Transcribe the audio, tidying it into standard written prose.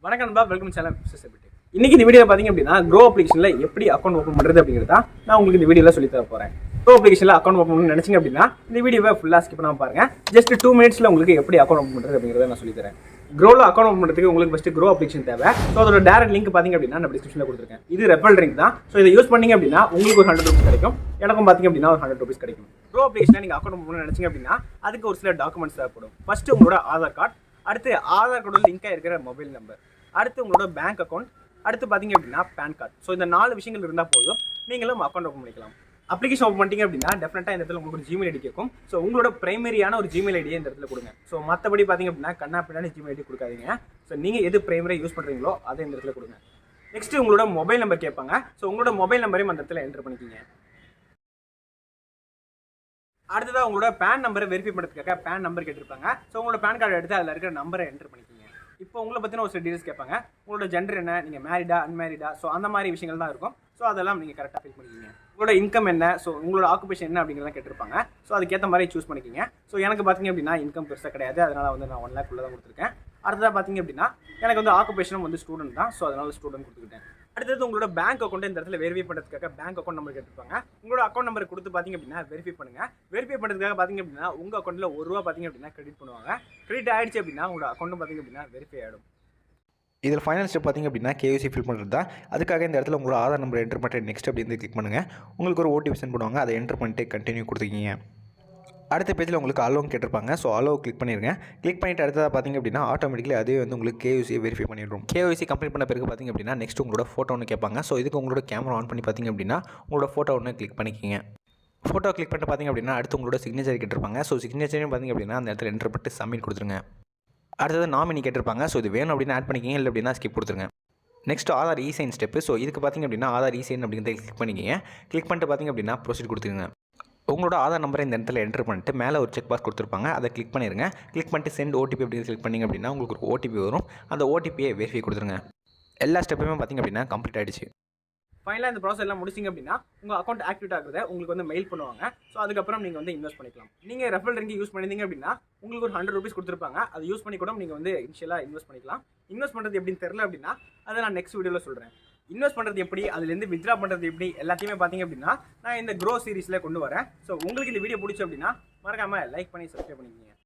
வணக்கம் நண்பா, welcome channel சிஸ்டபிலிட்டி. இன்னைக்கு இந்த வீடியோ பார்த்தீங்க அப்படின்னா க்ரோ அப்ளிகேஷனில் எப்படி அக்கௌண்ட் ஓப்பன் பண்ணுறது அப்படிங்கிறதா நான் உங்களுக்கு இந்த வீடியோவில் சொல்லி தர போகிறேன். க்ரோ அப்ளிகேஷனில் அக்கௌண்ட் ஓப்பன் பண்ணணும்னு நினச்சிங்க அப்படின்னா இந்த வீடியோவை ஃபுல்லாக ஸ்கிப் பண்ணாமல் பாருங்க. ஜஸ்ட் 2 மினிட்ஸில் உங்களுக்கு எப்படி அக்கௌண்ட் ஓப்பன் பண்ணுறது அப்படிங்கிறத நான் சொல்லி தரேன். க்ரோவில் அக்கௌண்ட் ஓப்பன் பண்ணுறதுக்கு உங்களுக்கு ஃபஸ்ட்டு க்ரோ அப்ளிகேஷன் தேவை. ஸோ அதோட டேரக்ட் லிங்க் பார்த்தீங்க அப்படின்னா நான் டிஸ்கிரிப்ஷனில் கொடுத்துருக்கேன். இது ரெஃபரல் லிங்க் தான். ஸோ இதை யூஸ் பண்ணீங்க அப்படின்னா உங்களுக்கு ஒரு 100 ரூபீஸ் கிடைக்கும். எனக்கும் பார்த்தீங்க அப்படின்னா ஒரு 100 ரூபீஸ் கிடைக்கும். க்ரோ அப்ளிகேஷனில் நீங்கள் அக்கௌண்ட் ஓப்பன் பண்ணணும்னு நினச்சிங்க அப்படின்னா அதுக்கு ஒரு சில டாக்குமெண்ட்ஸ் தேவைப்படும். ஃபஸ்ட்டு உங்களோட ஆதார் கார்டு, அடுத்து ஆதார் கார்டோட லிங்காக இருக்கிற மொபைல் நம்பர், அடுத்து உங்களோட பேங்க் அக்கௌண்ட், அடுத்து பார்த்தீங்க அப்படின்னா பேன் கார்டு. ஸோ இந்த 4 விஷயங்கள் இருந்தால் போதும் நீங்களும் அக்கௌண்ட் ஓப்பன் பண்ணிக்கலாம். அப்ளிகேஷன் ஓப்பன் பண்ணிட்டீங்க அப்படின்னா டெஃபினட்டாக இந்த இடத்துல உங்களுக்கு ஒரு ஜிமெயில் ஐடி கேட்கும். ஸோ உங்களோட பிரைமரியான ஒரு ஜிமெயில் ஐடியை இந்த இடத்துல கொடுங்க. ஸோ மற்றபடி பார்த்தீங்க அப்படின்னா கண்ணா பின்னாடி ஜிமெயில் ஐடி கொடுக்காதீங்க. ஸோ நீங்கள் எது பிரைமரியாக யூஸ் பண்ணுறீங்களோ அதை இந்த இடத்துல கொடுங்க. நெக்ஸ்ட் உங்களோட மொபைல் நம்பர் கேட்பாங்க. ஸோ உங்களோட மொபைல் நம்பரையும் அந்த இடத்துல என்டர் பண்ணிக்கிங்க. அடுத்ததாக உங்களோட பேன் நம்பரை வெரிஃபை பண்ணுறதுக்காக பேன் நம்பர் கேட்டிருப்பாங்க. ஸோ உங்களோட பேன் கார்டு எடுத்து அதில் இருக்கிற நம்பரை என்டர் பண்ணிக்கிங்க. இப்போ உங்களை பற்றின ஒரு சில டீடைல்ஸ் கேட்பாங்க. உங்களோட ஜெண்டர் என்ன, நீங்கள் மேரிடா அன்மேரிடா, ஸோ அந்த மாதிரி விஷயங்கள் தான் இருக்கும். ஸோ அதெல்லாம் நீங்கள் கரெக்டாக ஃபில் பண்ணிக்கிங்க. உங்களோட இன்கம் என்ன, ஸோ உங்களோட ஆக்குபேஷன் என்ன அப்படிங்கிறத கேட்டிருப்பாங்க. ஸோ அதுக்கேற்ற மாதிரி சூஸ் பண்ணிக்கிங்க. ஸோ எனக்கு பார்த்தீங்க அப்படின்னா இன்கம் பெருசாக கிடையாது, அதனால் வந்து நான் 1 lakh தான் கொடுத்துருக்கேன். அடுத்ததாக பார்த்தீங்க அப்படின்னா எனக்கு வந்து ஆக்குபேஷனும் வந்து ஸ்டூடெண்ட் தான். ஸோ அதனால் ஸ்டூடெண்ட் கொடுத்துக்கிட்டேன். அடுத்தது உங்களோட பேங்க் அக்கௌண்ட் இந்த இடத்துல வெரிஃபை பண்ணுறதுக்காக பேங்க் அக்கௌண்ட் நம்பர் கேட்டிருப்பாங்க. உங்களோட அக்கௌண்ட் நம்பர் கொடுத்து பார்த்தீங்க அப்படின்னா வெரிஃபை பண்ணுங்க. வெரிஃபை பண்ணுறதுக்காக பார்த்தீங்க அப்படின்னா உங்கள் அக்கௌண்ட்டில் ₹1 பார்த்தீங்க அப்படின்னா கிரெடிட் பண்ணுவாங்க. கிரெடிட் ஆயிடுச்சு அப்படின்னா உங்களோட அக்கௌண்ட்டும் பார்த்தீங்க அப்படின்னா வெரிஃபை ஆகிடும். இதில் ஃபைனல் ஸ்டெப் பார்த்திங்க அப்படின்னா கேஒய்சி ஃபில் பண்ணுறது தான். அதுக்காக இந்த இடத்துல உங்களோட ஆதார் நம்பர் என்டர் பண்ணிட்டு நெக்ஸ்ட் அப்படின்னு கிளிக் பண்ணுங்கள். உங்களுக்கு ஒரு ஓடிபி சென்ட் பண்ணுவாங்க. அதை என்டர் பண்ணிட்டு கண்டினியூ கொடுத்துக்கிங்க. அடுத்த பேஜில் உங்களுக்கு அலோவும் கேட்டிருப்பாங்க. ஸோ அலோவை கிளிக் பண்ணிடுங்க. கிளிக் பண்ணிவிட்டு அடுத்ததாக பார்த்திங்க அப்படின்னா ஆட்டோமேட்டிக்கலி அதுவே வந்து உங்களுக்கு கேஒய்சியை வெரிஃபை பண்ணிடுறோம். கேஒய்சி கம்ப்ளீட் பண்ண பிறகு பார்த்திங்க அப்படின்னா நெக்ஸ்ட் உங்களோட ஃபோட்டோ ஒன்று கேட்பாங்க. ஸோ இதுக்கு உங்களோட கேமரா ஆன் பண்ணி பார்த்திங்க அப்படின்னா உங்களோட ஃபோட்டோ ஒன்று கிளிக் பண்ணிக்கிங்க. ஃபோட்டோ கிளிக் பண்ணிட்டு பார்த்திங்க அப்படின்னா அடுத்து உங்களோட சிக்னேச்சர் கேட்டிருப்பாங்க. ஸோ சிக்னேச்சரையும் பார்த்திங்க அப்படின்னா அந்த இடத்துல என்டர் பண்ணிட்டு சப்மிட் கொடுத்துருங்க. அடுத்தது நாமினி கேட்டிருப்பாங்க. ஸோ இது வேணும் அப்படின்னு ஆட் பண்ணிக்கிங்க, இல்லை அப்படின்னா ஸ்கிப் கொடுத்துருங்க. Next Aadhaar e sign step. So இதுக்கு பார்த்திங்க அப்படின்னா ஆதார் இசைன் அப்படிங்கிறத கிளிக் பண்ணிக்கிங்க. கிளிக் பண்ணிட்டு பார்த்திங்க அப்படின்னா ப்ரொசீட் கொடுத்துருங்க. உங்களோட ஆதார் நம்பரை இந்த இடத்துல என்டர் பண்ணிட்டு மேலே ஒரு செக் பாக்ஸ் கொடுத்துருப்பாங்க. அதை கிளிக் பண்ணிடுங்க. கிளிக் பண்ணிட்டு சென்ட் ஓடிபி அப்படின்னு கிளிக் பண்ணிங்க அப்படின்னா உங்களுக்கு ஒரு ஓடிபி வரும். அந்த ஓடிபியை வெரிஃபை கொடுத்துருங்க. எல்லா ஸ்டெப்புமே பார்த்திங்க அப்படின்னா கம்ப்ளீட் ஆகிடுச்சு. ஃபைனலாக இந்த ப்ராசஸ் எல்லாம் முடிச்சிங்க அப்படின்னா உங்கள் அக்கௌண்ட் ஆக்டிவேட் ஆகுறத உங்களுக்கு வந்து மெயில் பண்ணுவாங்க. ஸோ அதுக்கப்புறம் நீங்கள் வந்து இன்வெஸ்ட் பண்ணிக்கலாம். நீங்கள் ரெஃபரல் லிங்க் யூஸ் பண்ணியிருந்தீங்க அப்படின்னா உங்களுக்கு ஒரு 100 ரூபீஸ் கொடுத்துருப்பாங்க. அதை யூஸ் பண்ணி கூட நீங்கள் வந்து இனிஷியலாக இன்வெஸ்ட் பண்ணிக்கலாம். இன்வெஸ்ட் பண்ணுறது எப்படின்னு தெரியல அப்படின்னா அதை நான் நெக்ஸ்ட் வீடியோவில் சொல்கிறேன். இன்வெஸ்ட் பண்ணுறது எப்படி, அதுலேருந்து வித்ரா பண்ணுறது எப்படி, எல்லாத்தையுமே பார்த்தீங்க அப்படின்னா நான் இந்த க்ரோ சீரிஸில் கொண்டு வரேன். ஸோ உங்களுக்கு இந்த வீடியோ பிடிச்சி அப்படின்னா மறக்காமல் லைக் பண்ணி சப்ஸ்கிரைப் பண்ணிக்கோங்க.